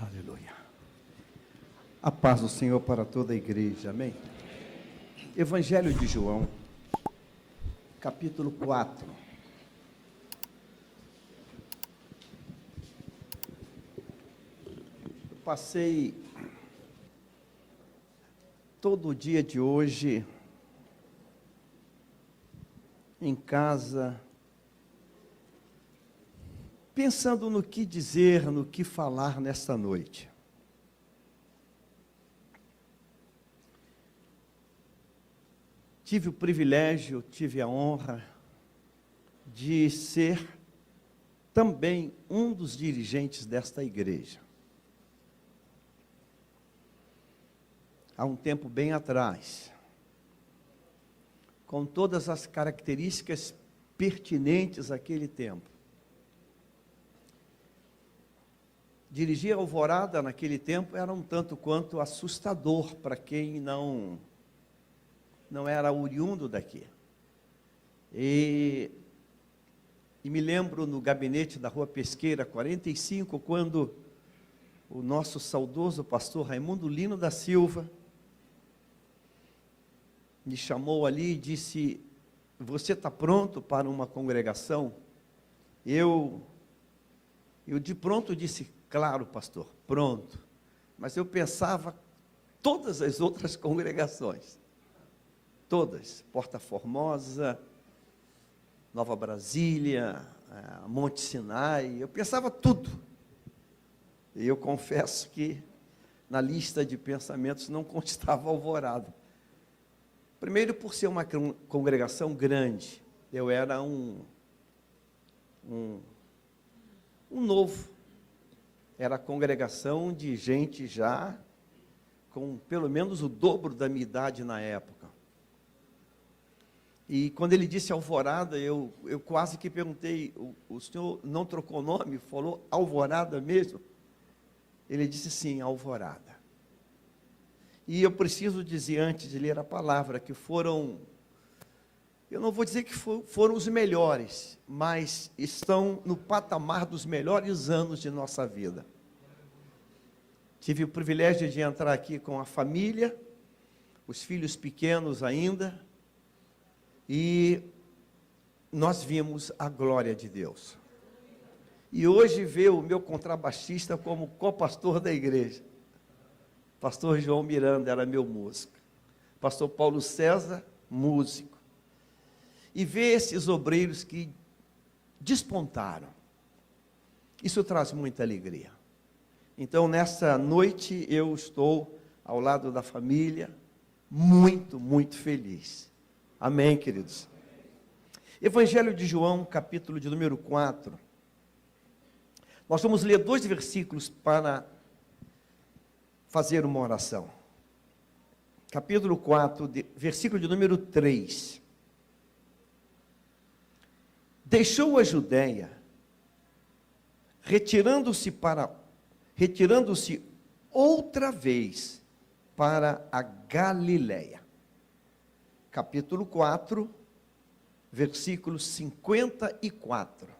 Aleluia. A paz do Senhor para toda a igreja, amém? Evangelho de João, capítulo 4. Eu passei todo o dia de hoje em casa, pensando no que dizer, no que falar nesta noite. Tive o privilégio, tive a honra de ser também um dos dirigentes desta igreja. Há um tempo bem atrás, com todas as características pertinentes àquele tempo. Dirigir a Alvorada naquele tempo era um tanto quanto assustador para quem não era oriundo daqui. E me lembro no gabinete da Rua Pesqueira 45, quando o nosso saudoso pastor Raimundo Lino da Silva me chamou ali e disse: você está pronto para uma congregação? Eu de pronto disse: claro, pastor, pronto. Mas eu pensava todas as outras congregações. Todas. Porta Formosa, Nova Brasília, Monte Sinai. Eu pensava tudo. E eu confesso que na lista de pensamentos não constava Alvorada. Primeiro, por ser uma congregação grande. Eu era um novo. Era a congregação de gente já com pelo menos o dobro da minha idade na época. E quando ele disse Alvorada, eu quase que perguntei: o senhor não trocou nome? Falou Alvorada mesmo? Ele disse sim, Alvorada. E eu preciso dizer, antes de ler a palavra, que foram, eu não vou dizer que foram os melhores, mas estão no patamar dos melhores anos de nossa vida. Tive o privilégio de entrar aqui com a família, os filhos pequenos ainda, e nós vimos a glória de Deus. E hoje ver o meu contrabaixista como co-pastor da igreja. Pastor João Miranda era meu músico. Pastor Paulo César, músico. E ver esses obreiros que despontaram. Isso traz muita alegria. Então, nessa noite, eu estou ao lado da família, muito, muito feliz. Amém, queridos? Evangelho de João, capítulo de número 4. Nós vamos ler 2 versículos para fazer uma oração. Capítulo 4, versículo de número 3. Deixou a Judéia, retirando-se outra vez para a Galileia. Capítulo 4, versículo 54.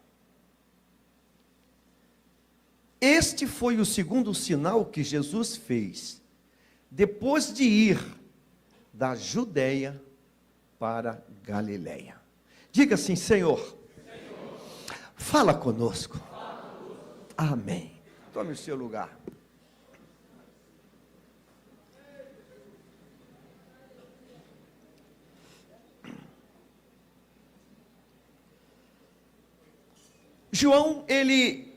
Este foi o segundo sinal que Jesus fez, depois de ir da Judéia para Galileia. Diga assim: Senhor, fala conosco. Amém. Tome o seu lugar. João, ele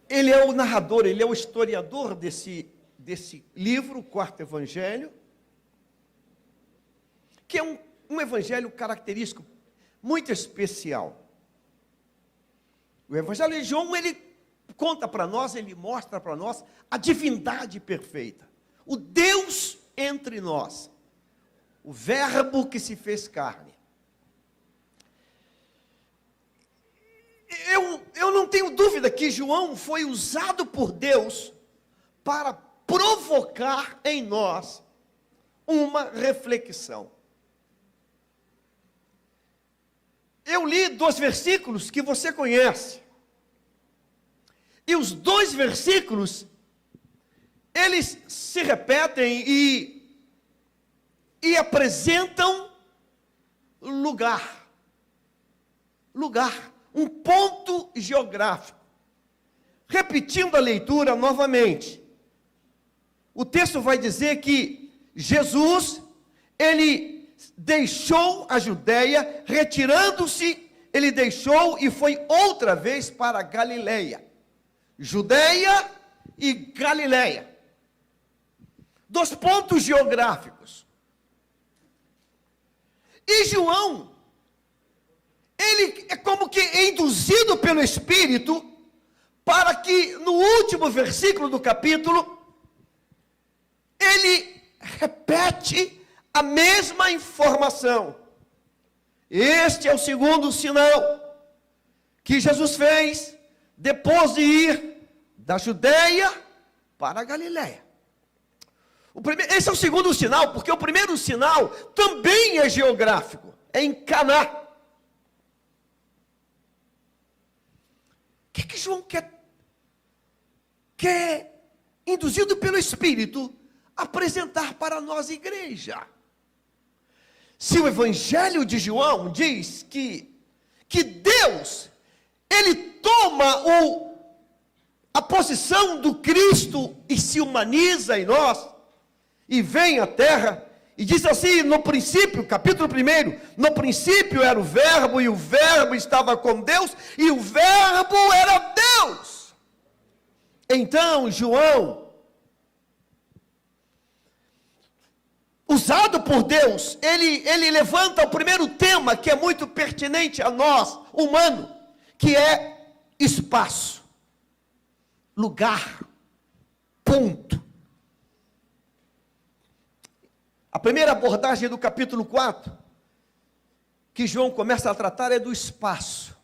é o narrador, ele é o historiador desse livro, o quarto evangelho, que é um evangelho característico, muito especial. O evangelho de João, ele conta para nós, ele mostra para nós a divindade perfeita, o Deus entre nós, o verbo que se fez carne. Eu não tenho dúvida que João foi usado por Deus para provocar em nós uma reflexão. Eu li 2 versículos que você conhece. E os 2 versículos eles se repetem e apresentam lugar, um ponto geográfico. Repetindo a leitura novamente, o texto vai dizer que Jesus, ele deixou a Judéia, retirando-se, ele deixou e foi outra vez para Galileia. Judeia e Galileia. 2 pontos geográficos. E João, ele é como que induzido pelo Espírito, para que no último versículo do capítulo, ele repete a mesma informação. Este é o segundo sinal que Jesus fez depois de ir da Judeia para a Galileia. Esse é o segundo sinal, porque o primeiro sinal também é geográfico, é em Caná. O que João quer, induzido pelo Espírito, apresentar para nós, igreja? Se o Evangelho de João diz que Deus, ele toma a posição do Cristo e se humaniza em nós, e vem à terra, e diz assim, no princípio, capítulo 1, no princípio era o verbo, e o verbo estava com Deus, e o verbo era Deus. Então, João, usado por Deus, ele levanta o primeiro tema, que é muito pertinente a nós, humano, que é espaço, lugar, ponto. A primeira abordagem do capítulo 4, que João começa a tratar, é do espaço.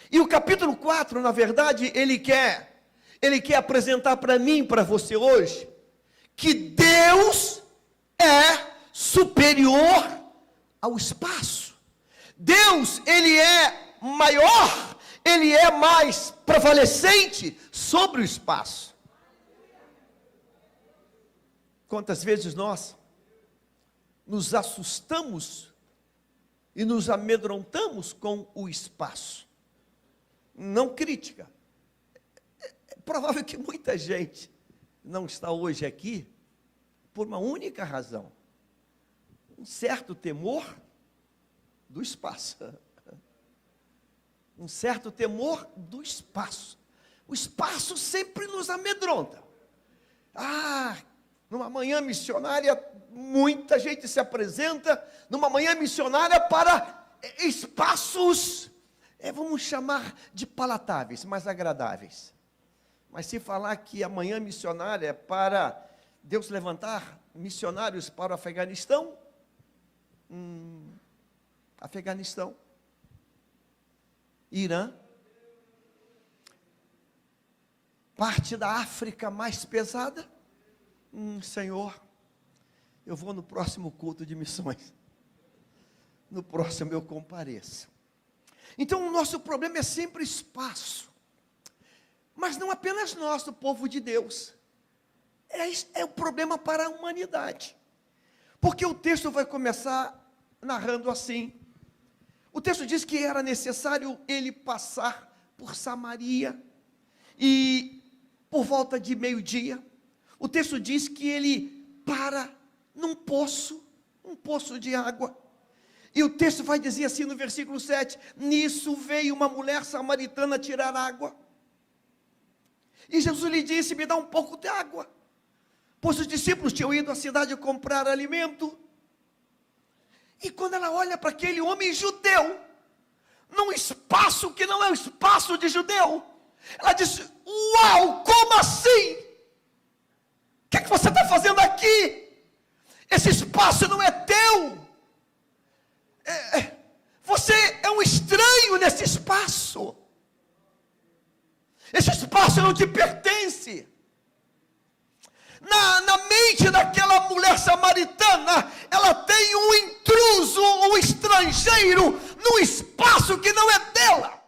E o capítulo 4, na verdade, ele quer apresentar para mim e para você hoje, que Deus é superior ao espaço. Deus, ele é maior, ele é mais prevalecente sobre o espaço. Quantas vezes nós nos assustamos e nos amedrontamos com o espaço? Não crítica. É provável que muita gente não está hoje aqui por uma única razão: um certo temor do espaço. Um certo temor do espaço. O espaço sempre nos amedronta. Numa manhã missionária, muita gente se apresenta numa manhã missionária para espaços, vamos chamar de palatáveis, mais agradáveis. Mas se falar que a manhã missionária é para Deus levantar missionários para o Afeganistão, Irã, parte da África mais pesada, Senhor, eu vou no próximo culto de missões, no próximo eu compareço. Então o nosso problema é sempre espaço, mas não apenas nós, o povo de Deus, é o problema para a humanidade, porque o texto vai começar narrando assim. O texto diz que era necessário ele passar por Samaria, e por volta de meio-dia, o texto diz que ele para num poço de água. E o texto vai dizer assim no versículo 7, nisso veio uma mulher samaritana tirar água. E Jesus lhe disse, me dá um pouco de água. Pois os discípulos tinham ido à cidade comprar alimento. E quando ela olha para aquele homem judeu, num espaço que não é o espaço de judeu, ela disse, uau, como assim? O que é que você está fazendo aqui? Esse espaço não é teu. Você é um estranho nesse espaço. Esse espaço não te pertence. Na mente daquela mulher samaritana, ela tem um intruso, um estrangeiro, num espaço que não é dela.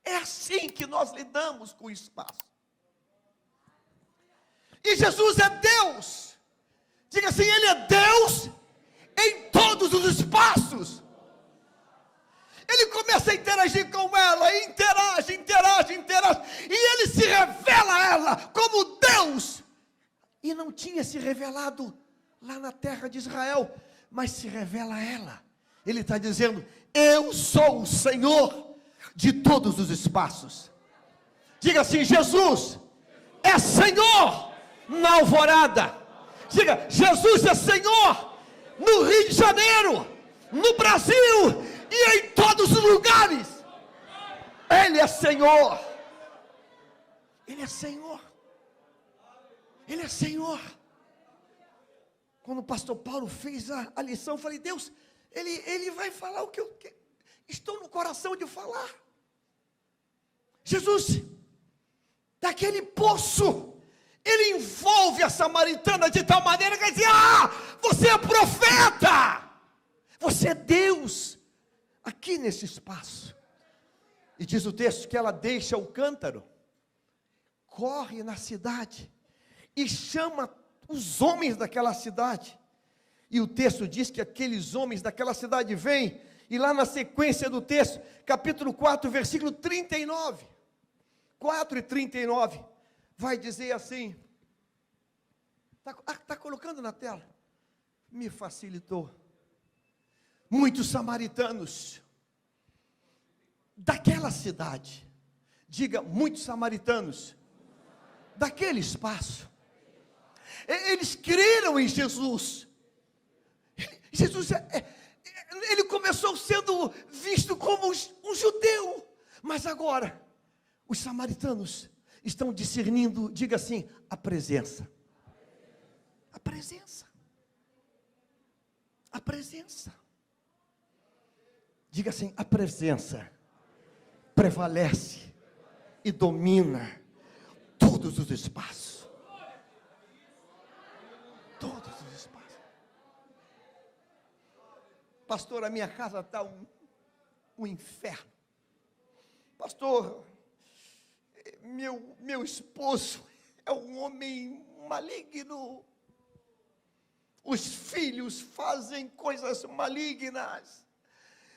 É assim que nós lidamos com o espaço. E Jesus é Deus. Diga assim, Ele é Deus em todos os espaços. Ele começa a interagir com ela, e interage. E Ele se revela a ela como Deus. E não tinha se revelado lá na terra de Israel, mas se revela a ela. Ele está dizendo, eu sou o Senhor de todos os espaços. Diga assim, Jesus é Senhor na alvorada. Diga, Jesus é Senhor no Rio de Janeiro, no Brasil e em todos os lugares. Ele é Senhor. Ele é Senhor. Ele é Senhor. Quando o pastor Paulo fez a lição, eu falei, Deus, ele vai falar o que eu estou no coração de falar. Jesus, daquele poço, Ele envolve a samaritana de tal maneira que ele diz, você é profeta, você é Deus, aqui nesse espaço. E diz o texto que ela deixa o cântaro, corre na cidade, e chama os homens daquela cidade. E o texto diz que aqueles homens daquela cidade vêm, e lá na sequência do texto, capítulo 4, versículo 39, 4 e 39, vai dizer assim, está colocando na tela, me facilitou, muitos samaritanos, daquela cidade, diga, muitos samaritanos, daquele espaço, eles creram em Jesus. Jesus, ele começou sendo visto como um judeu, mas agora, os samaritanos estão discernindo, diga assim, a presença. A presença. A presença. Diga assim, a presença prevalece e domina todos os espaços. Todos os espaços. Pastor, a minha casa está um inferno. Pastor, meu esposo é um homem maligno. Os filhos fazem coisas malignas.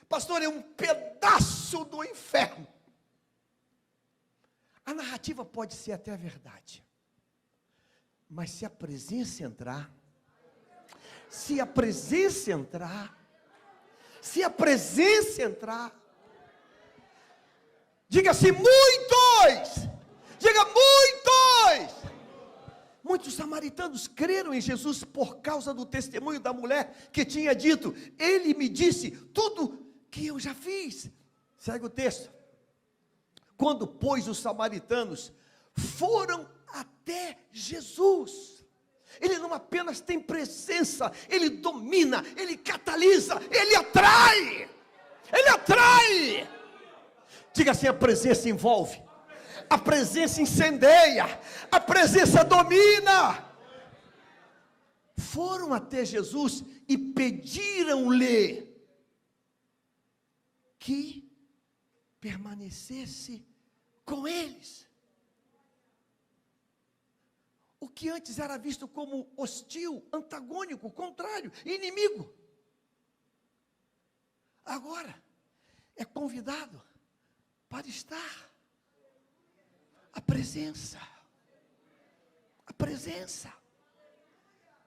Pastor, é um pedaço do inferno. A narrativa pode ser até verdade. Mas se a presença entrar, diga assim, muitos samaritanos creram em Jesus por causa do testemunho da mulher que tinha dito, ele me disse tudo que eu já fiz. Segue o texto. Quando, pois, os samaritanos foram até Jesus, Ele não apenas tem presença, Ele domina, Ele catalisa, Ele atrai. Diga assim, a presença envolve, a presença incendeia, a presença domina. Foram até Jesus e pediram-lhe que permanecesse com eles. O que antes era visto como hostil, antagônico, contrário, inimigo, agora é convidado para estar. A presença.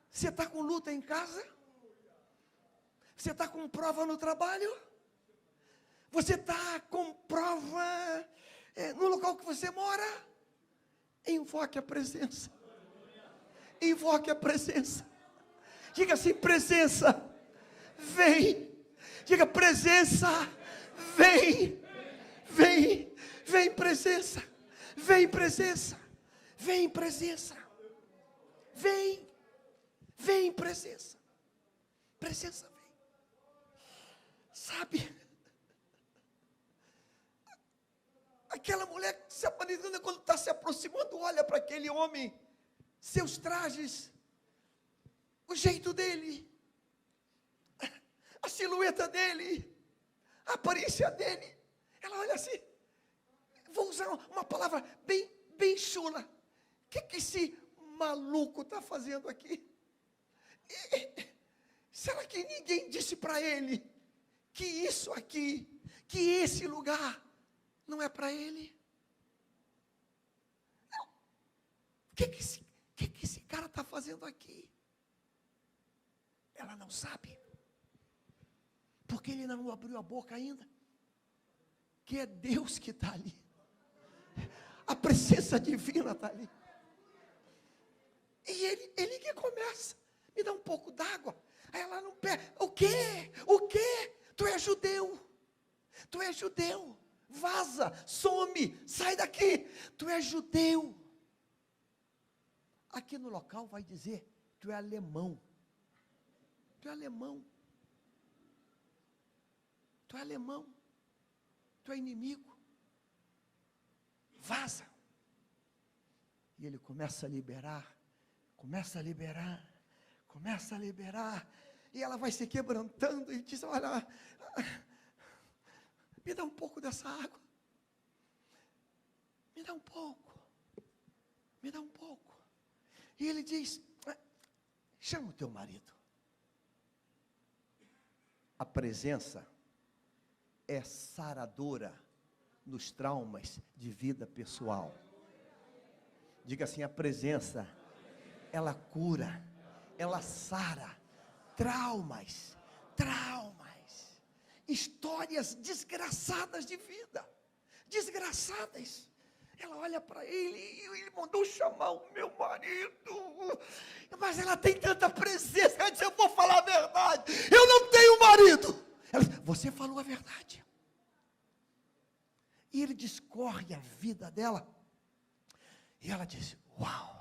Você está com luta em casa? Você está com prova no trabalho? Você está com prova no local que você mora? Invoque a presença. Invoque a presença. Diga assim, presença, vem. Diga, presença, vem. Vem presença. Vem presença. Vem presença. Vem presença. Presença vem. Sabe? Aquela mulher se apaixonando, quando está se aproximando, olha para aquele homem, seus trajes, o jeito dele, a silhueta dele, a aparência dele. Ela olha assim, vou usar uma palavra bem chula. O que esse maluco está fazendo aqui? Será que ninguém disse para ele que isso aqui, que esse lugar não é para ele? O que esse cara está fazendo aqui? Ela não sabe, porque ele não abriu a boca ainda, que é Deus que está ali, a presença divina está ali, e ele que começa, me dá um pouco d'água, aí ela não pega, o quê? Tu é judeu, vaza, some, sai daqui, tu é judeu, aqui no local vai dizer, tu é alemão, tu é inimigo, vaza. E ele começa a liberar, e ela vai se quebrantando e diz, olha, me dá um pouco dessa água, me dá um pouco, e ele diz, chama o teu marido. A presença é saradora nos traumas de vida pessoal. Diga assim, a presença, ela cura, ela sara traumas, histórias desgraçadas de vida, desgraçadas. Ela olha para ele e ele mandou chamar o meu marido, mas ela tem tanta presença, ela diz, eu vou falar a verdade, eu não tenho marido. Ela diz, você falou a verdade. E ele discorre a vida dela, e ela diz, uau,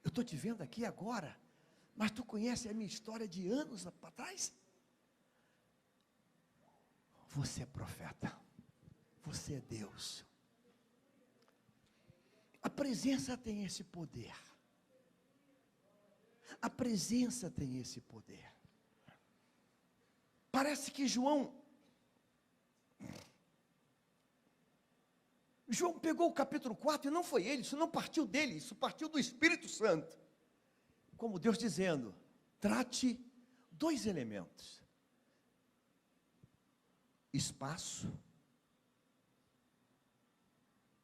eu estou te vendo aqui agora, mas tu conhece a minha história de anos para trás? Você é profeta, você é Deus. A presença tem esse poder. Parece que João pegou o capítulo 4 e não foi ele, isso não partiu dele, isso partiu do Espírito Santo. Como Deus dizendo, trate 2 elementos. Espaço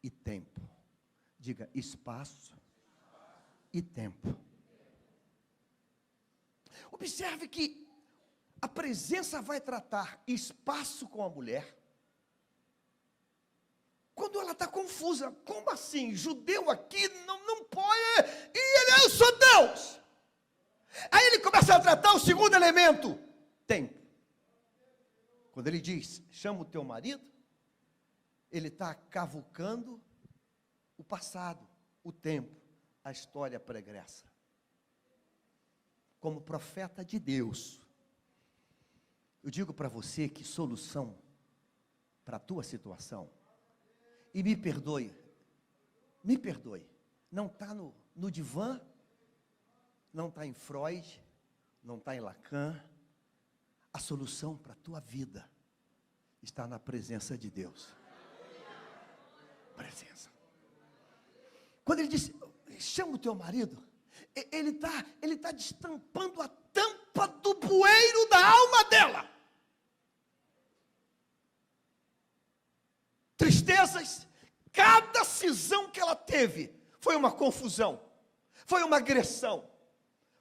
e tempo. Diga, espaço e tempo. Observe que a presença vai tratar espaço com a mulher, quando ela está confusa. Como assim? Judeu aqui não pode, eu sou Deus. Aí ele começa a tratar o segundo elemento, tempo. Quando ele diz, chama o teu marido, ele está cavucando o passado, o tempo, a história pregressa. Como profeta de Deus, eu digo para você que solução para a tua situação, e me perdoe, não está no divã, não está em Freud, não está em Lacan. A solução para a tua vida está na presença de Deus. Presença. Quando ele diz, chama o teu marido, ele tá destampando a tampa do bueiro da alma dela. Tristezas, cada cisão que ela teve foi uma confusão, foi uma agressão,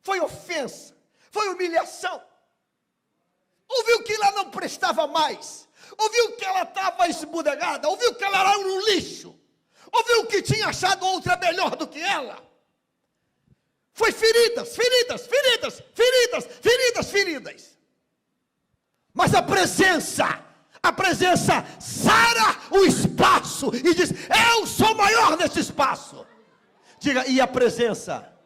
foi ofensa, foi humilhação. Ouviu que ela não prestava mais, ouviu que ela estava esbudegada, ouviu que ela era um lixo, ouviu que tinha achado outra melhor do que ela. Foi feridas. Mas a presença sara o espaço e diz, eu sou maior nesse espaço. Diga, e a presença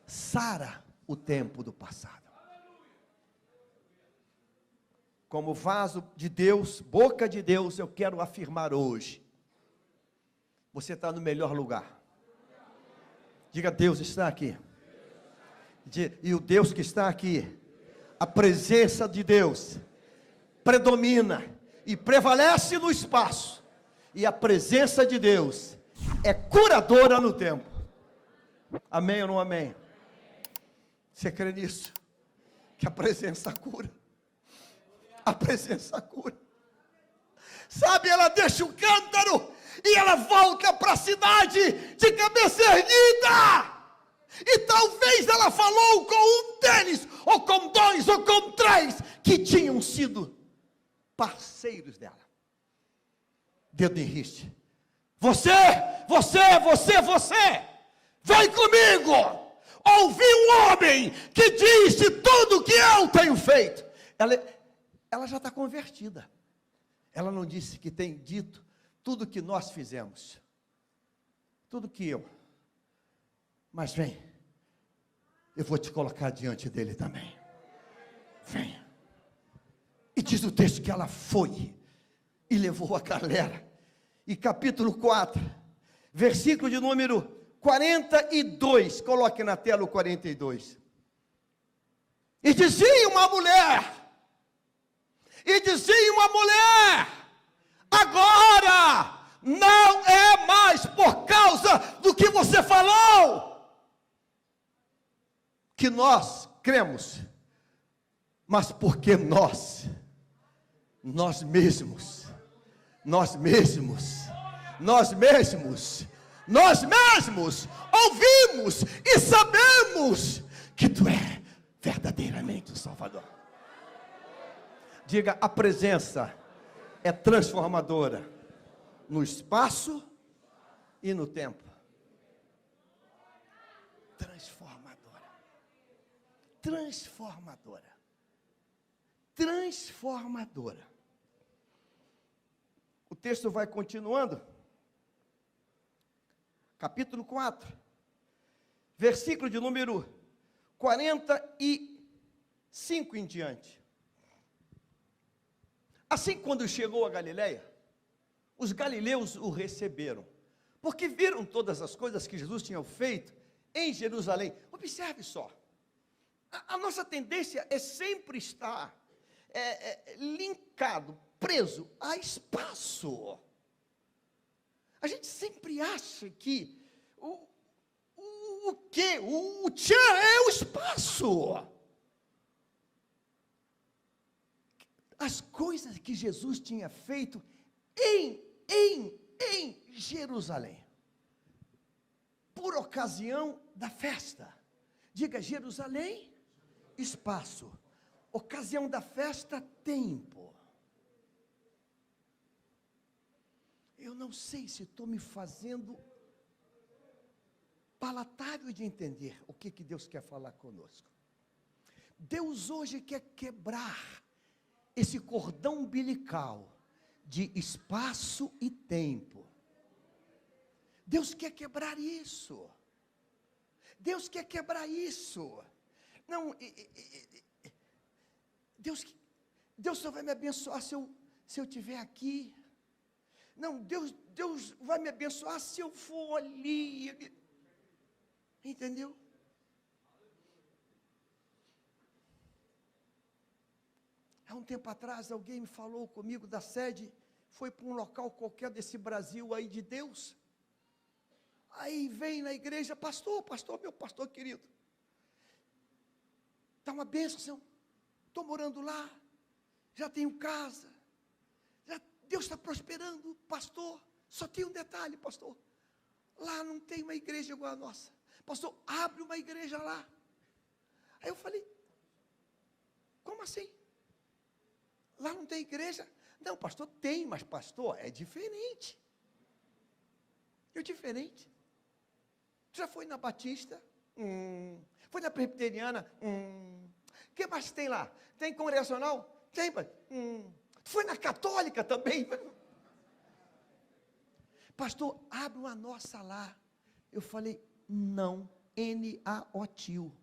sara o tempo do passado. Como vaso de Deus, boca de Deus, eu quero afirmar hoje, você está no melhor lugar. Diga, Deus está aqui. E o Deus que está aqui, a presença de Deus predomina e prevalece no espaço, e a presença de Deus é curadora no tempo. Amém ou não amém? Você crê nisso? Que a presença cura. A presença cura. Sabe, ela deixa o cântaro e ela volta para a cidade de cabeça erguida. E talvez ela falou com um deles, ou com dois, ou com três, que tinham sido parceiros dela. Dedo em riste. Você, vem comigo. Ouvi um homem que disse tudo o que eu tenho feito. Ela já está convertida. Ela não disse que tem dito tudo que nós fizemos. Tudo que eu. Mas vem. Eu vou te colocar diante dele também. Venha. E diz o texto que ela foi e levou a galera. E capítulo 4, versículo de número 42. Coloque na tela o 42. E dizia uma mulher. Agora não é mais por causa do que você falou que nós cremos, mas porque nós mesmos ouvimos e sabemos que tu é verdadeiramente o Salvador. Diga, a presença é transformadora no espaço e no tempo. Transformadora. O texto vai continuando. Capítulo 4, versículo de número 45 em diante. Assim, quando chegou a Galileia, os galileus o receberam, porque viram todas as coisas que Jesus tinha feito em Jerusalém. Observe só, a nossa tendência é sempre estar linkado, preso a espaço. A gente sempre acha que o tchan é o espaço. As coisas que Jesus tinha feito em Jerusalém, por ocasião da festa. Diga, Jerusalém, espaço. Ocasião da festa, tempo. Eu não sei se estou me fazendo palatável de entender o que Deus quer falar conosco. Deus hoje quer quebrar esse cordão umbilical de espaço e tempo. Deus quer quebrar isso. Não, Deus só vai me abençoar se eu estiver aqui. Não, Deus vai me abençoar se eu for ali. Entendeu? Há um tempo atrás, alguém me falou comigo da sede, foi para um local qualquer desse Brasil aí de Deus. Aí vem na igreja, pastor, meu pastor querido. Está uma bênção, estou morando lá, já tenho casa, Deus está prosperando, pastor. Só tem um detalhe, pastor, lá não tem uma igreja igual a nossa. Pastor, abre uma igreja lá. Aí eu falei, como assim? Lá não tem igreja? Não, pastor, tem, mas pastor, é diferente. Diferente. Já foi na Batista? Foi na Presbiteriana? O que mais tem lá? Tem congregacional? Tem, mas foi na Católica também? Pastor, abre uma nossa lá. Eu falei, não, N-A-O-T-U.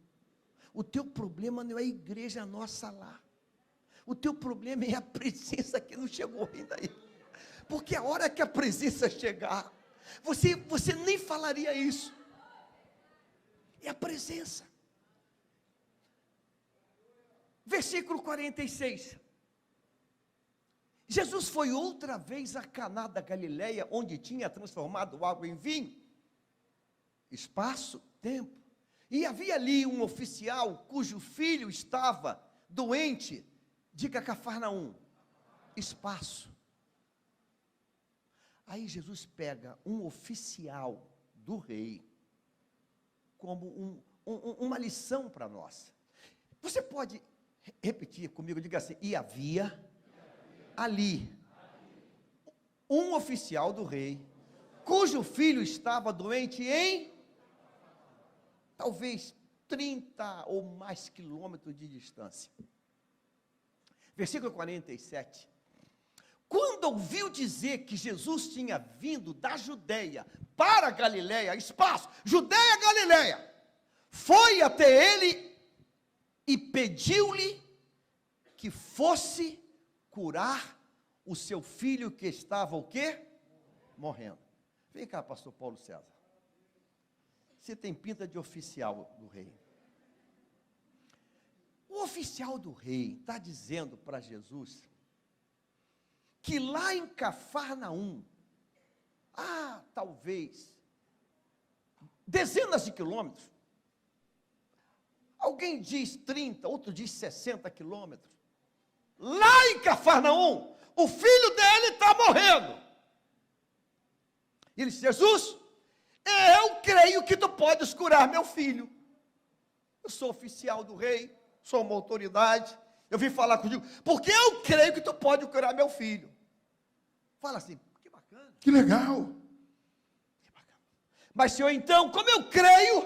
O teu problema não é a igreja nossa lá. O teu problema é a presença que não chegou ainda aí. Porque a hora que a presença chegar, você nem falaria isso. É a presença. Versículo 46. Jesus foi outra vez a Caná da Galileia, onde tinha transformado água em vinho. Espaço, tempo. E havia ali um oficial cujo filho estava doente. Diga Cafarnaum. Espaço. Aí Jesus pega um oficial do rei como uma lição para nós. Você pode repetir comigo, diga assim: e havia ali um oficial do rei, cujo filho estava doente em, talvez, 30 ou mais quilômetros de distância. Versículo 47. Quando ouviu dizer que Jesus tinha vindo da Judeia para a Galileia, espaço, Judeia, Galileia, foi até ele e pediu-lhe que fosse curar o seu filho que estava o quê? Morrendo. Vem cá, pastor Paulo César. Você tem pinta de oficial do rei. O oficial do rei está dizendo para Jesus que lá em Cafarnaum, talvez, dezenas de quilômetros, alguém diz 30, outro diz 60 quilômetros, lá em Cafarnaum, o filho dele está morrendo. E ele disse: Jesus, eu creio que tu podes curar meu filho. Eu sou oficial do rei, sou uma autoridade, eu vim falar contigo, porque eu creio que tu pode curar meu filho. Fala assim: que bacana. Que legal. Que bacana. Mas Senhor, então, como eu creio,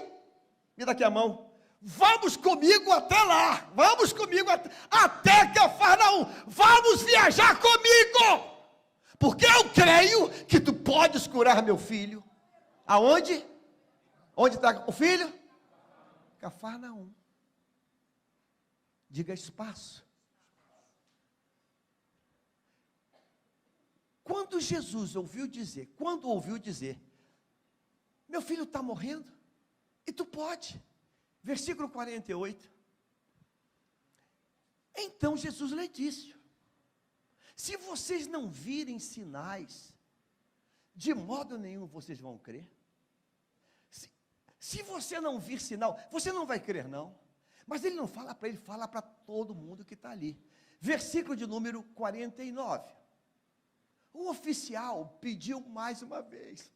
me dá aqui a mão, vamos comigo até lá, vamos comigo até Cafarnaum, vamos viajar comigo, porque eu creio que tu podes curar meu filho. Aonde? Onde está o filho? Cafarnaum. Diga espaço. Quando Jesus ouviu dizer, meu filho está morrendo, e tu pode. Versículo 48. Então Jesus lhe disse: se vocês não virem sinais, de modo nenhum vocês vão crer. Se você não vir sinal, você não vai crer não. Mas ele não fala para ele, fala para todo mundo que está ali. Versículo de número 49. O oficial pediu mais uma vez: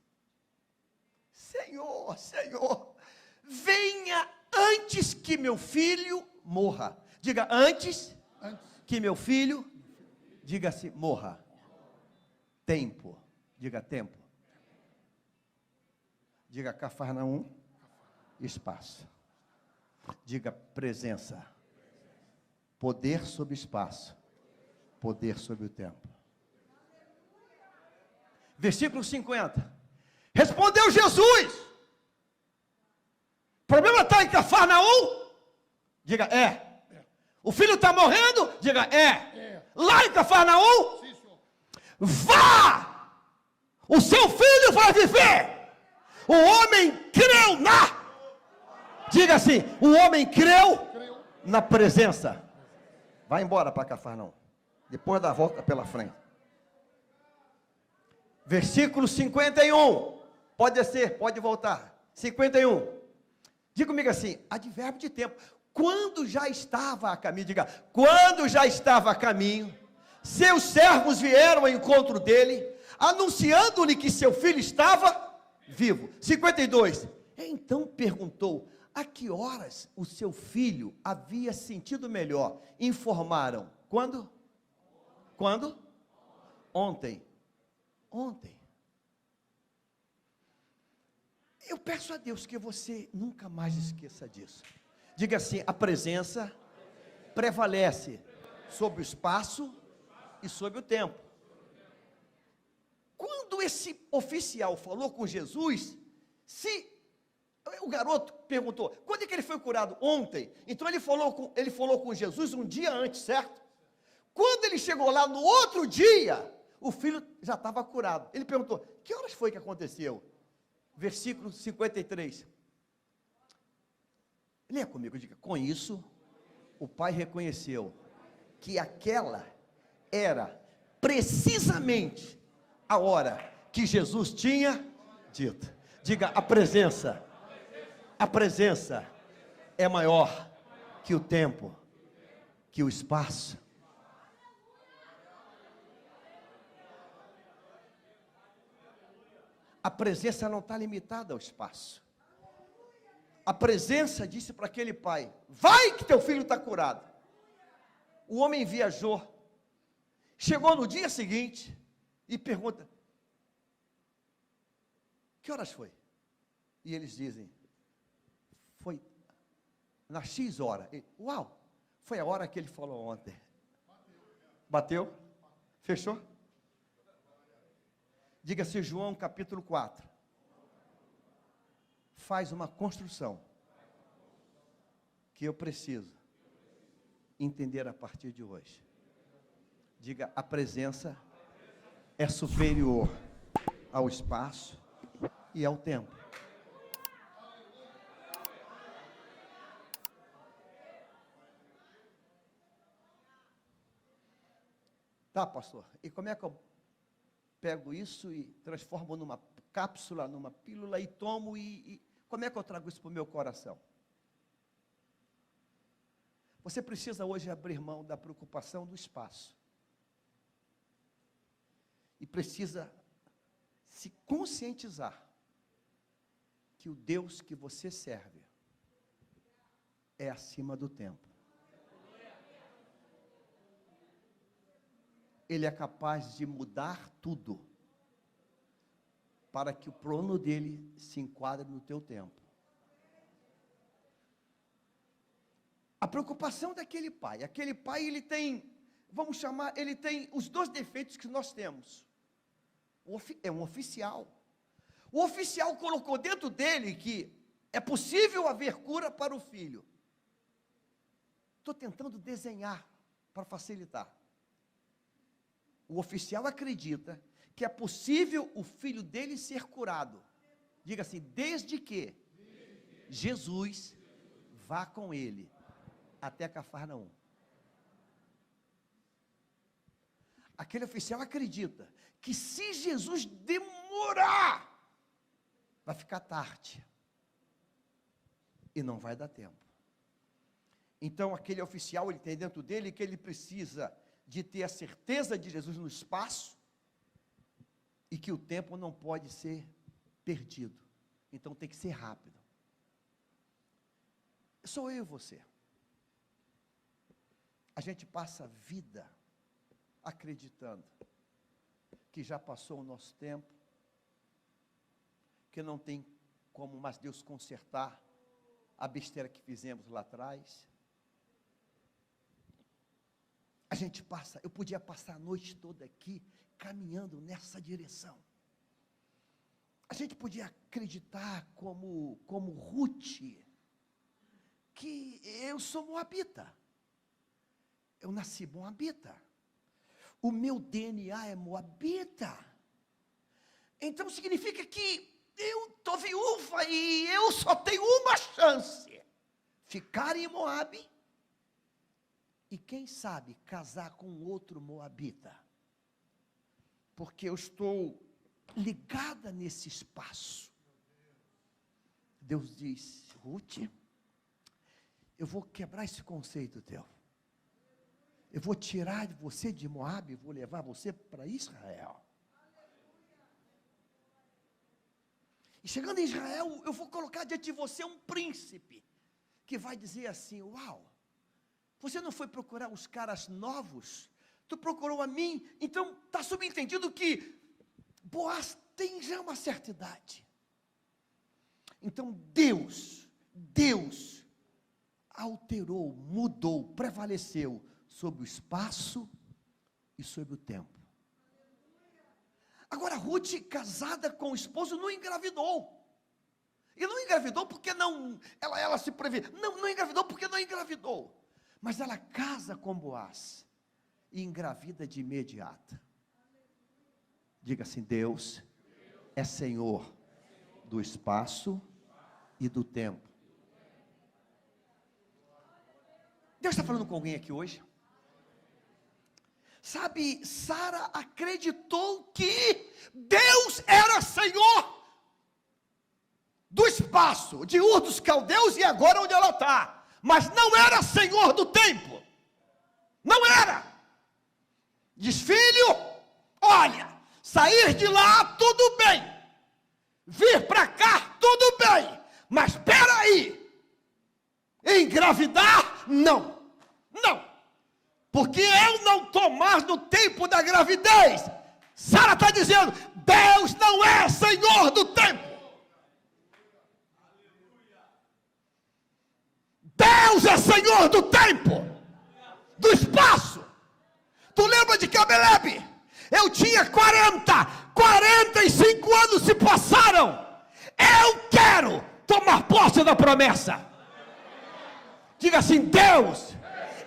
Senhor, Senhor, venha antes que meu filho morra. Diga: antes que meu filho, diga-se, morra. Tempo, diga tempo. Diga Cafarnaum, espaço. Diga presença. Poder sobre espaço, poder sobre o tempo. Versículo 50. Respondeu Jesus: o problema está em Cafarnaum? Diga é. O filho está morrendo? Diga é. Lá em Cafarnaum? Sim, senhor. Vá! O seu filho vai viver. O homem creu na. Diga assim: o homem creu na presença. Vai embora para Cafarnaum. Depois da volta pela frente. Versículo 51. Pode descer, pode voltar. 51. Diga comigo assim: advérbio de tempo. Quando já estava a caminho, diga, quando já estava a caminho, seus servos vieram ao encontro dele, anunciando-lhe que seu filho estava vivo. 52. Então perguntou: a que horas o seu filho havia sentido melhor? Informaram. Quando? Quando? Ontem. Ontem. Eu peço a Deus que você nunca mais esqueça disso. Diga assim: a presença prevalece sobre o espaço e sobre o tempo. Quando esse oficial falou com Jesus, o garoto perguntou: quando é que ele foi curado? Ontem. Então ele falou com Jesus um dia antes, certo? Quando ele chegou lá no outro dia, o filho já estava curado. Ele perguntou: que horas foi que aconteceu? Versículo 53. Leia comigo, diga: com isso, o pai reconheceu que aquela era precisamente a hora que Jesus tinha dito. Diga, a presença é maior que o tempo, que o espaço. A presença não está limitada ao espaço. A presença disse para aquele pai: vai que teu filho está curado. O homem viajou, chegou no dia seguinte e pergunta: que horas foi? E eles dizem: foi na X hora. Uau, foi a hora que ele falou ontem. Bateu? Fechou? Diga-se João capítulo 4. Faz uma construção que eu preciso entender a partir de hoje. Diga, a presença é superior ao espaço e ao tempo. Tá, pastor, e como é que eu pego isso e transformo numa cápsula, numa pílula e tomo e como é que eu trago isso para o meu coração? Você precisa hoje abrir mão da preocupação do espaço. E precisa se conscientizar que o Deus que você serve é acima do tempo. Ele é capaz de mudar tudo para que o plano dele se enquadre no teu tempo. A preocupação daquele pai, ele tem, vamos chamar, ele tem os dois defeitos que nós temos. É um oficial. O oficial colocou dentro dele que é possível haver cura para o filho. Estou tentando desenhar para facilitar. O oficial acredita que é possível o filho dele ser curado. Diga assim, desde que Jesus vá com ele até Cafarnaum. Aquele oficial acredita que se Jesus demorar, vai ficar tarde. E não vai dar tempo. Então aquele oficial, ele tem dentro dele que ele precisa de ter a certeza de Jesus no espaço e que o tempo não pode ser perdido. Então tem que ser rápido. Sou eu e você. A gente passa a vida acreditando que já passou o nosso tempo, que não tem como mais Deus consertar a besteira que fizemos lá atrás. A gente passa, eu podia passar a noite toda aqui, caminhando nessa direção. A gente podia acreditar como Ruth, que eu sou moabita. Eu nasci moabita. O meu DNA é moabita. Então significa que eu estou viúva e eu só tenho uma chance. Ficar em Moabe. E quem sabe casar com outro moabita. Porque eu estou ligada nesse espaço. Deus diz, Ruth, eu vou quebrar esse conceito teu. Eu vou tirar você de Moabe e vou levar você para Israel. E chegando em Israel, eu vou colocar diante de você um príncipe, que vai dizer assim, uau, você não foi procurar os caras novos? Tu procurou a mim? Então está subentendido que Boaz tem já uma certa idade. Então Deus alterou, mudou, prevaleceu sobre o espaço e sobre o tempo. Agora Ruth, casada com o esposo, não engravidou. E não engravidou porque não, ela se prevê. Não engravidou porque não engravidou. Mas ela casa com Boaz e engravida de imediato. Diga assim, Deus é Senhor do espaço e do tempo. Deus está falando com alguém aqui hoje? Sabe, Sara acreditou que Deus era Senhor do espaço, de Ur dos Caldeus e agora onde ela está. Mas não era Senhor do tempo. Não era. Diz, filho, olha, sair de lá, tudo bem. Vir para cá, tudo bem. Mas espera aí. Engravidar, não. Não. Porque eu não estou mais no tempo da gravidez. Sara está dizendo, Deus não é Senhor do tempo. Deus é Senhor do tempo, do espaço. Tu lembra de Caleb? Eu tinha 45 anos se passaram. Eu quero tomar posse da promessa. Diga assim, Deus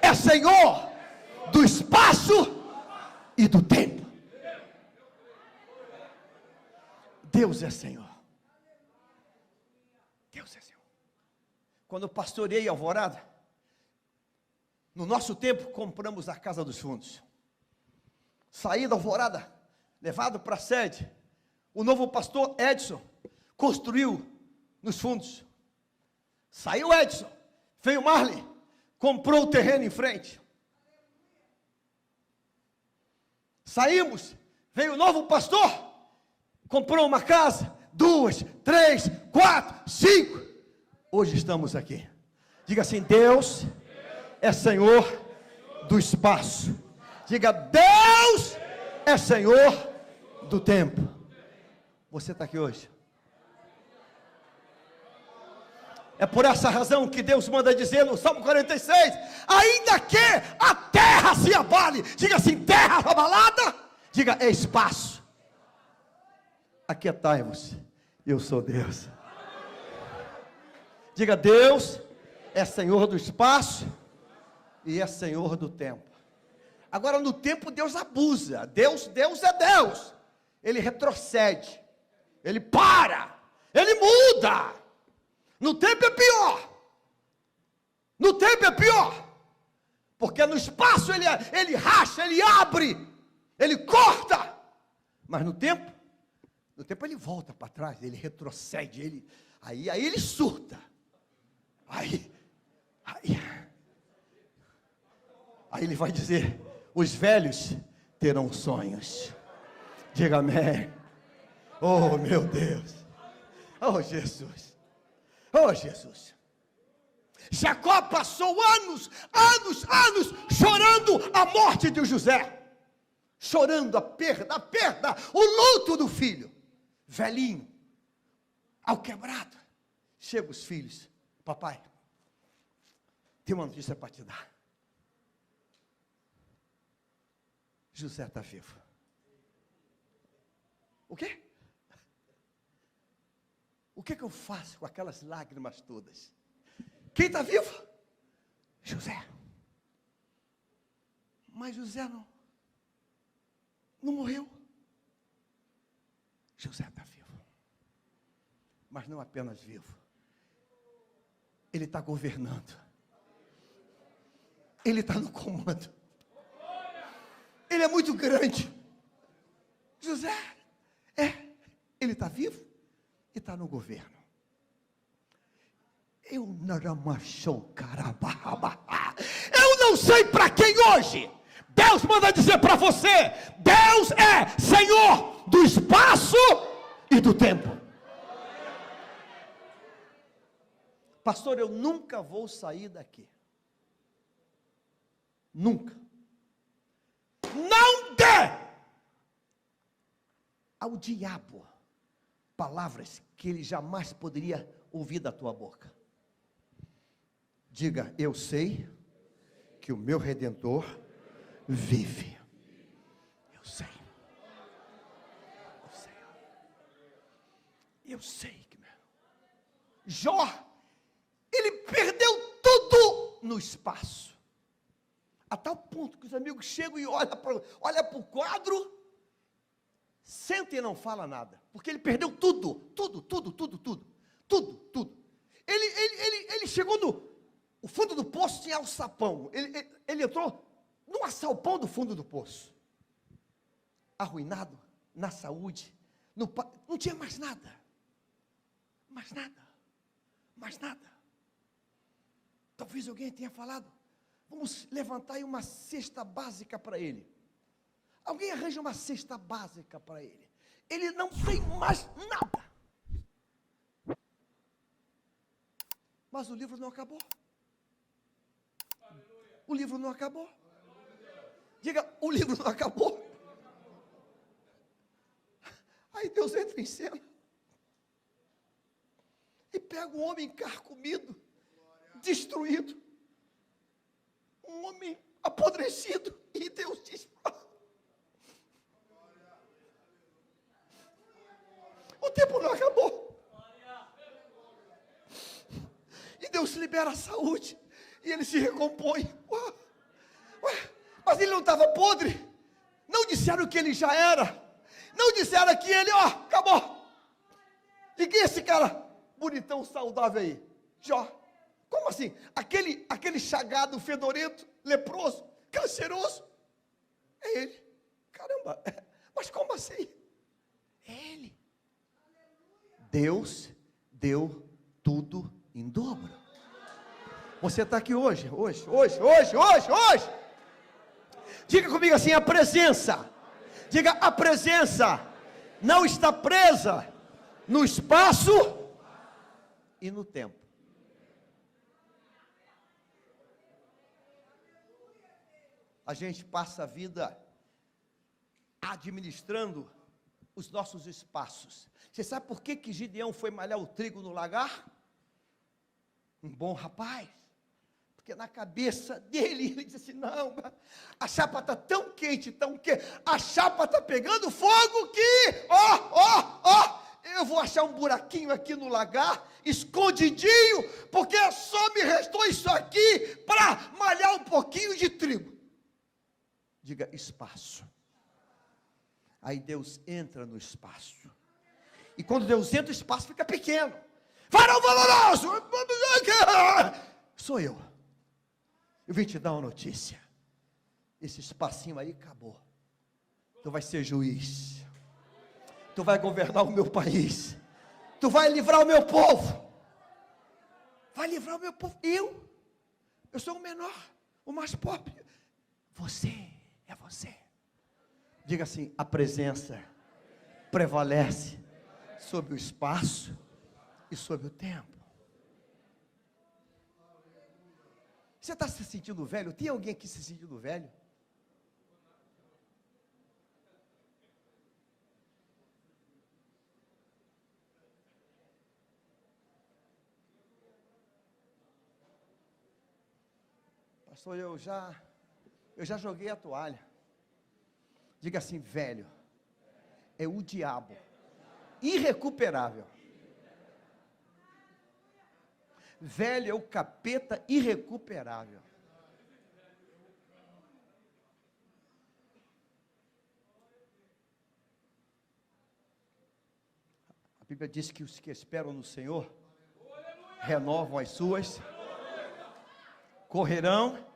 é Senhor do espaço e do tempo. Deus é Senhor. Deus é Senhor. Quando eu pastoreei Alvorada, no nosso tempo compramos a Casa dos Fundos. Saí da Alvorada, levado para a sede. O novo pastor Edson construiu nos fundos. Saiu Edson, veio Marley, comprou o terreno em frente. Saímos, veio o novo pastor, comprou uma casa, 2, 3, 4, 5. Hoje estamos aqui. Diga assim, Deus é Senhor do espaço. Diga, Deus é Senhor do tempo. Você está aqui hoje. É por essa razão que Deus manda dizer no Salmo 46, ainda que a terra se abale, diga assim, terra abalada, diga, é espaço. Aquietai-vos, eu sou Deus. Diga, Deus é Senhor do espaço e é Senhor do tempo. Agora no tempo Deus abusa, Deus é Deus. Ele retrocede, Ele para, Ele muda. No tempo é pior. No tempo é pior. Porque no espaço ele racha, ele abre, ele corta. Mas no tempo ele volta para trás, ele retrocede, aí ele surta. Aí ele vai dizer, os velhos terão sonhos. Diga amém. Oh meu Deus. Oh Jesus. Oh Jesus. Jacó passou anos chorando a morte de José. Chorando a perda, o luto do filho. Velhinho, ao quebrado. Chegam os filhos. Papai, tem uma notícia para te dar. José está vivo. O quê? O que eu faço com aquelas lágrimas todas? Quem está vivo? José. Mas José não morreu. José está vivo. Mas não apenas vivo. Ele está governando. Ele está no comando. Ele é muito grande. José, ele está vivo e está no governo. Eu não sei para quem hoje Deus manda dizer para você, Deus é Senhor do espaço e do tempo. Pastor, eu nunca vou sair daqui. Nunca. Não dê ao diabo palavras que ele jamais poderia ouvir da tua boca. Diga, eu sei que o meu Redentor vive. Eu sei. Eu sei que Jó, ele perdeu tudo no espaço. A tal ponto que os amigos chegam e olham para o quadro, senta e não fala nada, porque ele perdeu tudo. Ele chegou no fundo do poço, tinha alçapão. Ele entrou num assalpão do fundo do poço, arruinado, na saúde, não tinha mais nada, mais nada, mais nada. Talvez alguém tenha falado, vamos levantar aí uma cesta básica para ele. Alguém arranja uma cesta básica para ele. Ele não tem mais nada. Mas o livro não acabou. O livro não acabou. Diga, o livro não acabou. Aí Deus entra em cena. E pega um homem carcomido, destruído. Um homem apodrecido. E Deus diz, o tempo não acabou. E Deus libera a saúde. E ele se recompõe. Mas ele não estava podre. Não disseram que ele já era. Não disseram que ele, acabou. E quem é esse cara bonitão, saudável aí? Jó. Como assim? Aquele chagado, fedorento, leproso, canceroso. É ele. Caramba. Mas como assim? É ele. Deus deu tudo em dobro. Você está aqui hoje. Diga comigo assim, a presença. Diga, a presença não está presa no espaço e no tempo. A gente passa a vida administrando os nossos espaços. Você sabe por que Gideão foi malhar o trigo no lagar? Um bom rapaz. Porque na cabeça dele, ele disse assim, não, a chapa está tão quente, a chapa está pegando fogo que, eu vou achar um buraquinho aqui no lagar, escondidinho, porque só me restou isso aqui, para malhar um pouquinho de trigo. Diga, espaço. Aí Deus entra no espaço, e quando Deus entra, o espaço fica pequeno. Varão valoroso, sou eu vim te dar uma notícia, esse espacinho aí acabou, tu vai ser juiz, tu vai governar o meu país, tu vai livrar o meu povo, eu sou o menor, o mais pobre, você, diga assim, a presença prevalece sobre o espaço e sobre o tempo. Você está se sentindo velho? Tem alguém aqui se sentindo velho? Pastor, eu já joguei a toalha. Diga assim, velho, é o diabo, irrecuperável. Velho é o capeta irrecuperável. A Bíblia diz que os que esperam no Senhor renovam as suas, correrão.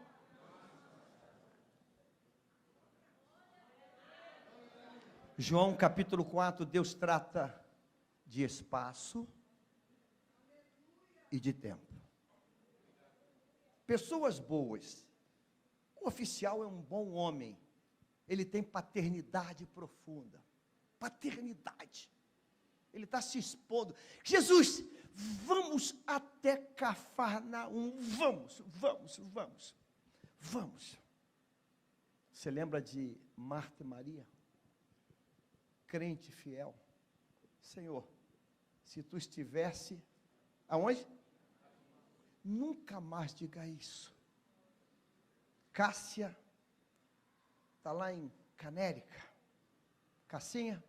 João capítulo 4, Deus trata de espaço e de tempo. Pessoas boas. O oficial é um bom homem. Ele tem paternidade profunda. Paternidade. Ele está se expondo. Jesus, vamos até Cafarnaum. Vamos. Você lembra de Marta e Maria? Crente fiel. Senhor, se tu estivesse aonde? Nunca mais diga isso. Cássia está lá em Canérica. Cassinha,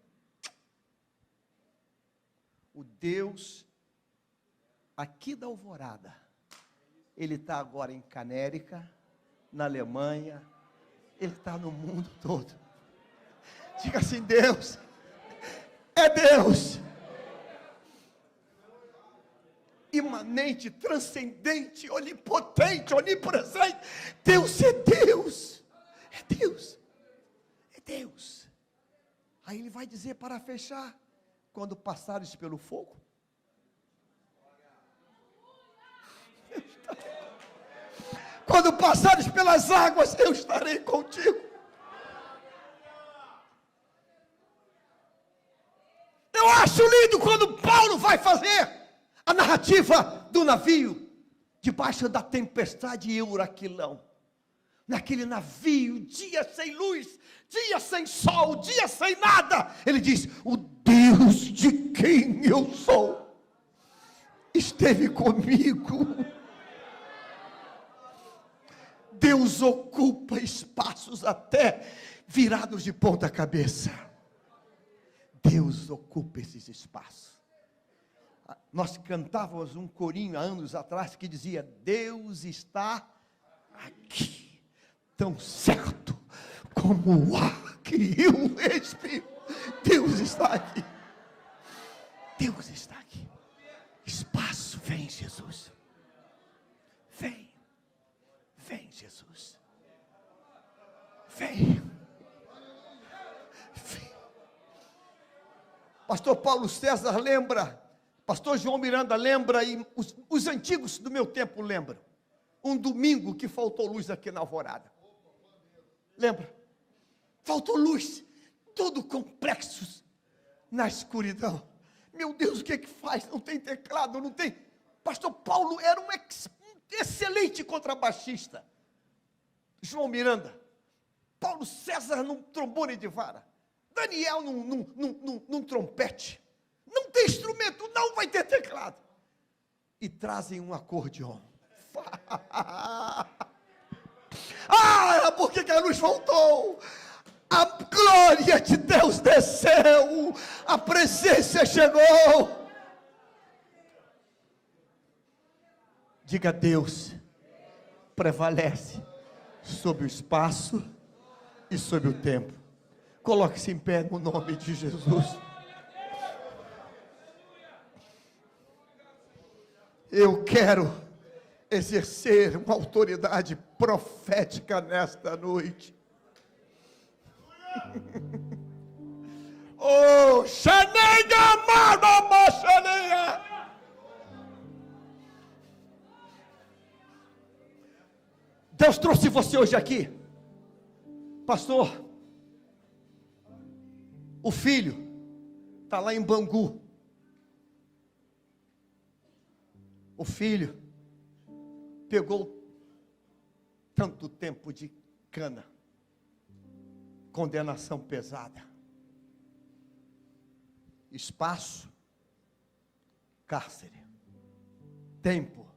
o Deus aqui da Alvorada, Ele está agora em Canérica, na Alemanha, Ele está no mundo todo. Diga assim, Deus, é Deus. Imanente, transcendente, onipotente, onipresente. Deus é Deus. Deus, é Deus. Aí ele vai dizer para fechar: quando passares pelo fogo, quando passares pelas águas, eu estarei contigo. Eu acho lindo quando Paulo vai fazer a narrativa do navio, debaixo da tempestade e Euraquilão. Naquele navio, dia sem luz, dia sem sol, dia sem nada. Ele diz: o Deus de quem eu sou esteve comigo. Deus ocupa espaços até virados de ponta cabeça. Deus ocupa esses espaços. Nós cantávamos um corinho há anos atrás que dizia: Deus está aqui, tão certo como o ar que eu respiro. Deus está aqui. Deus está aqui. Espaço, vem Jesus. Vem. Vem Jesus. Vem. Vem. Pastor Paulo César lembra, pastor João Miranda lembra, e os antigos do meu tempo lembram. Um domingo que faltou luz aqui na Alvorada. Lembra? Faltou luz, todo complexo na escuridão. Meu Deus, o que é que faz? Não tem teclado, não tem. Pastor Paulo era um excelente contrabaixista. João Miranda. Paulo César num trombone de vara. Daniel num trompete. Não tem instrumento, não vai ter teclado. E trazem um acordeon. Por que a luz voltou? A glória de Deus desceu, a presença chegou. Diga: Deus prevalece sobre o espaço e sobre o tempo. Coloque-se em pé no nome de Jesus. Eu quero exercer uma autoridade profética nesta noite. Oh, Xanega, Mama, Xanega. Deus trouxe você hoje aqui, pastor. O filho está lá em Bangu. O filho pegou tanto tempo de cana, condenação pesada, espaço, cárcere, tempo,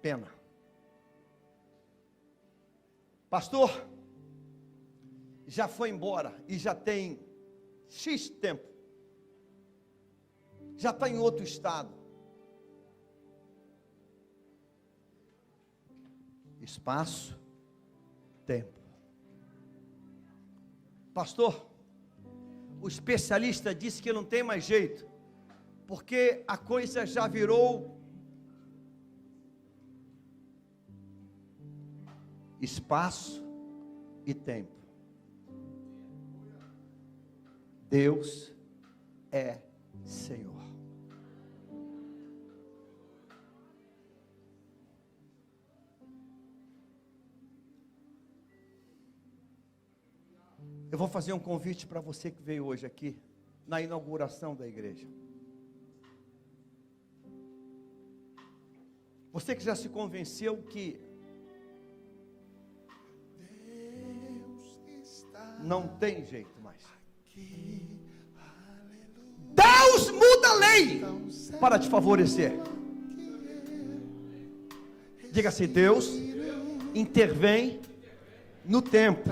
pena. Pastor, já foi embora e já tem X tempo, já está em outro estado. Espaço, tempo. Pastor, o especialista disse que não tem mais jeito, porque a coisa já virou espaço e tempo. Deus é Senhor. Eu vou fazer um convite para você que veio hoje aqui, na inauguração da igreja. Você que já se convenceu que não tem jeito mais. Deus muda a lei para te favorecer. Diga assim: Deus intervém no tempo,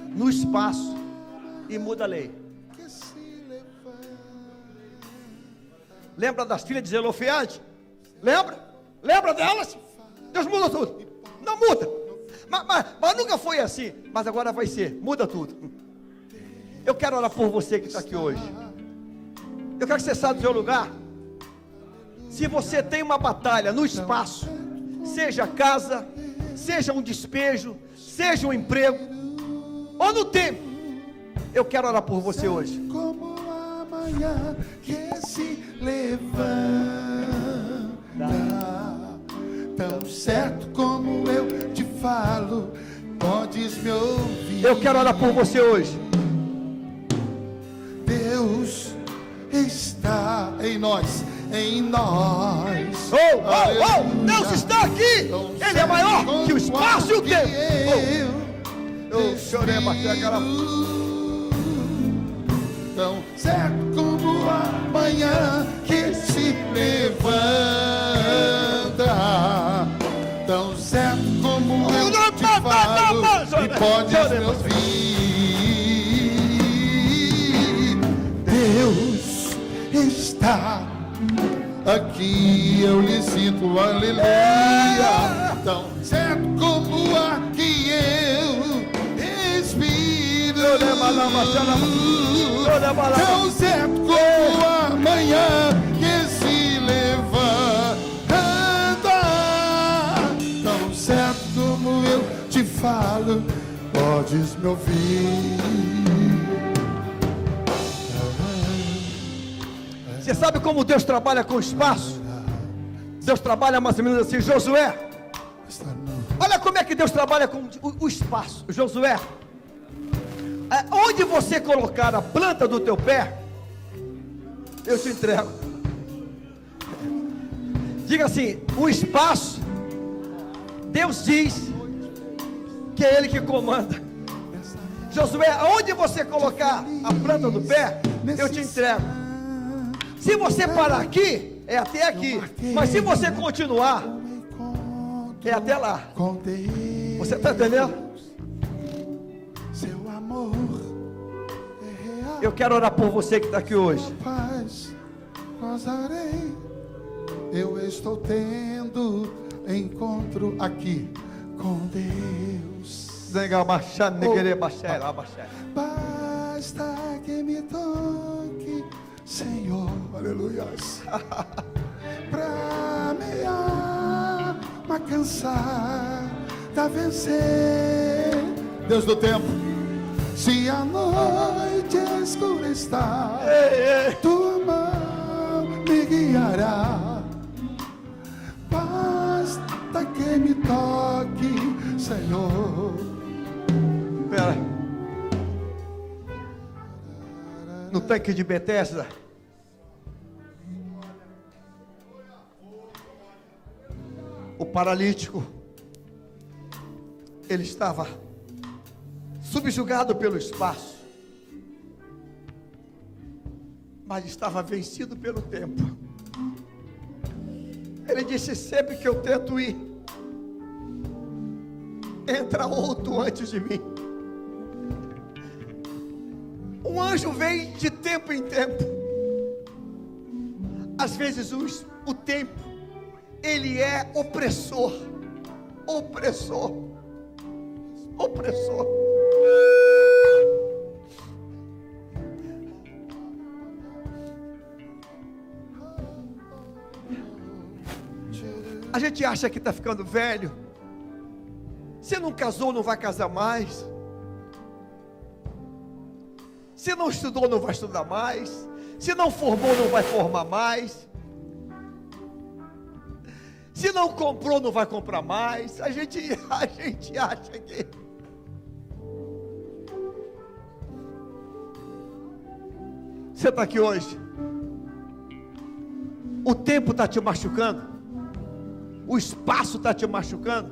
no espaço e muda a lei. Lembra das filhas de Zelofeade? Lembra delas? Deus muda tudo. Não muda. Mas nunca foi assim. Mas agora vai ser. Muda tudo. Eu quero orar por você que está aqui hoje. Eu quero que você saia do seu lugar. Se você tem uma batalha no espaço, seja casa, seja um despejo, seja um emprego, ou no tempo. Eu quero orar por você hoje. Como a manhã que se levanta, tão certo como eu te falo, podes me ouvir. Eu quero orar por você hoje. Deus está em nós, em nós. Deus está aqui. Ele é maior que o espaço e o tempo. Eu chorei a bater aquela. Tão certo como a manhã que se levanta, tão certo como eu te falo, e podes me ouvir. Deus está aqui, eu lhe sinto, aleluia. Tão certo como aqui eu respiro, tão certo como a manhã que se levanta, tão certo como eu te falo, podes me ouvir. Você sabe como Deus trabalha com o espaço? Deus trabalha mais ou menos assim. Josué, olha como é que Deus trabalha com o espaço. Josué, onde você colocar a planta do teu pé, eu te entrego. Diga assim: o espaço, Deus diz que é Ele que comanda. Josué, aonde você colocar a planta do pé, eu te entrego. Se você parar aqui, é até aqui. Mas se você continuar, é até lá. Você está entendendo? Seu amor é real. Eu quero orar por você que está aqui hoje. Paz, gozarei. Eu estou tendo encontro aqui com Deus. Basta que me toque, Senhor, aleluia, pra minha alma cansada vencer. Deus do tempo, se a noite escura está, tua mão me guiará. Basta que me toque, Senhor. Espera. No tanque de Betesda, o paralítico, ele estava subjugado pelo espaço, mas estava vencido pelo tempo. Ele disse: sempre que eu tento ir, entra outro antes de mim. Um anjo vem de tempo em tempo. Às vezes o tempo, ele é opressor. Opressor. Opressor. A gente acha que está ficando velho. Se não casou, não vai casar mais. Se não estudou, não vai estudar mais. Se não formou, não vai formar mais. Se não comprou, não vai comprar mais. A gente acha que... Você está aqui hoje. O tempo está te machucando. O espaço está te machucando.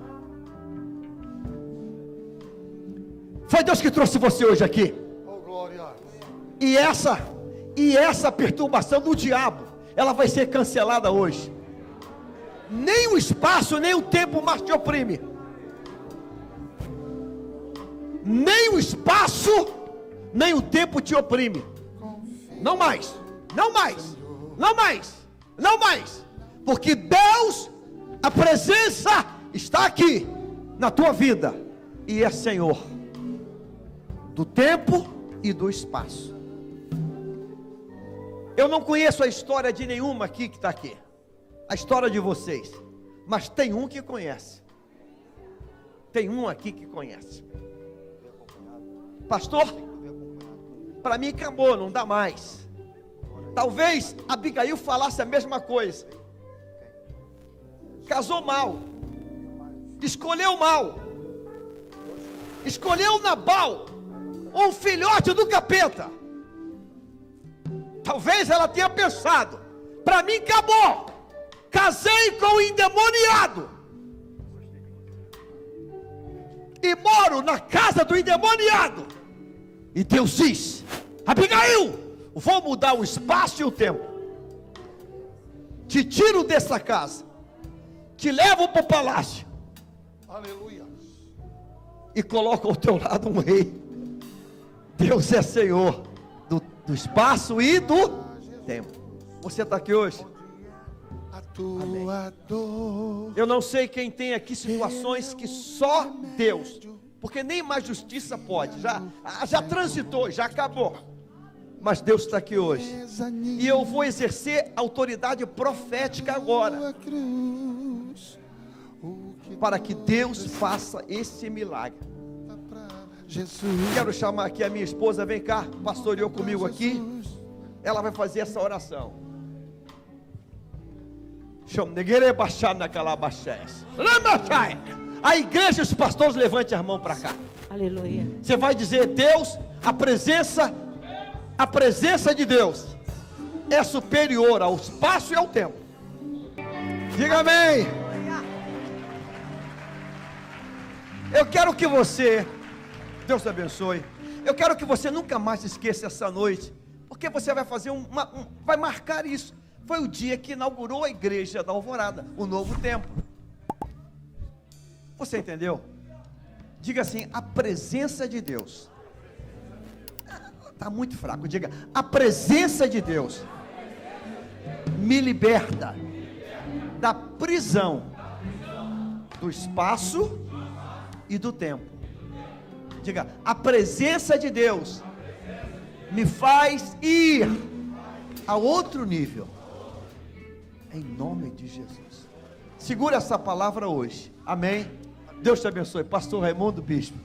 Foi Deus que trouxe você hoje aqui. E essa perturbação do diabo, ela vai ser cancelada hoje. Nem o espaço, nem o tempo mais te oprime. Nem o espaço, nem o tempo te oprime. Não mais, não mais, não mais, não mais. Porque Deus, a presença está aqui na tua vida. E é Senhor do tempo e do espaço. Eu não conheço a história de nenhuma aqui que está aqui, a história de vocês, mas tem um que conhece. Tem um aqui que conhece. Pastor, para mim acabou, não dá mais. Talvez Abigail falasse a mesma coisa. Casou mal, escolheu mal, escolheu Nabal, um filhote do capeta. Talvez ela tenha pensado: para mim acabou, casei com o endemoniado e moro na casa do endemoniado. E Deus diz: Abigail, vou mudar o espaço e o tempo, te tiro dessa casa, te levo para o palácio, Aleluia. e coloco ao teu lado um rei. Deus é Senhor do espaço e do tempo. Você está aqui hoje? A tua dor. Eu não sei quem tem aqui situações que só Deus, porque nem mais justiça pode, já transitou, já acabou. Mas Deus está aqui hoje, e eu vou exercer autoridade profética agora, para que Deus faça esse milagre. Jesus. Quero chamar aqui a minha esposa, vem cá, pastoreou comigo aqui. Ela vai fazer essa oração. A igreja e os pastores, levante as mãos para cá. Aleluia. Você vai dizer: Deus, a presença de Deus é superior ao espaço e ao tempo. Diga amém. Eu quero que você, Deus te abençoe, eu quero que você nunca mais esqueça essa noite, porque você vai fazer vai marcar isso. Foi o dia que inaugurou a igreja da Alvorada, o novo templo. Você entendeu? Diga assim: a presença de Deus. Está muito fraco. Diga: a presença de Deus me liberta da prisão do espaço e do tempo. Diga: a presença de Deus me faz ir a outro nível, em nome de Jesus. Segura essa palavra hoje, amém? Deus te abençoe. Pastor Raimundo Bispo.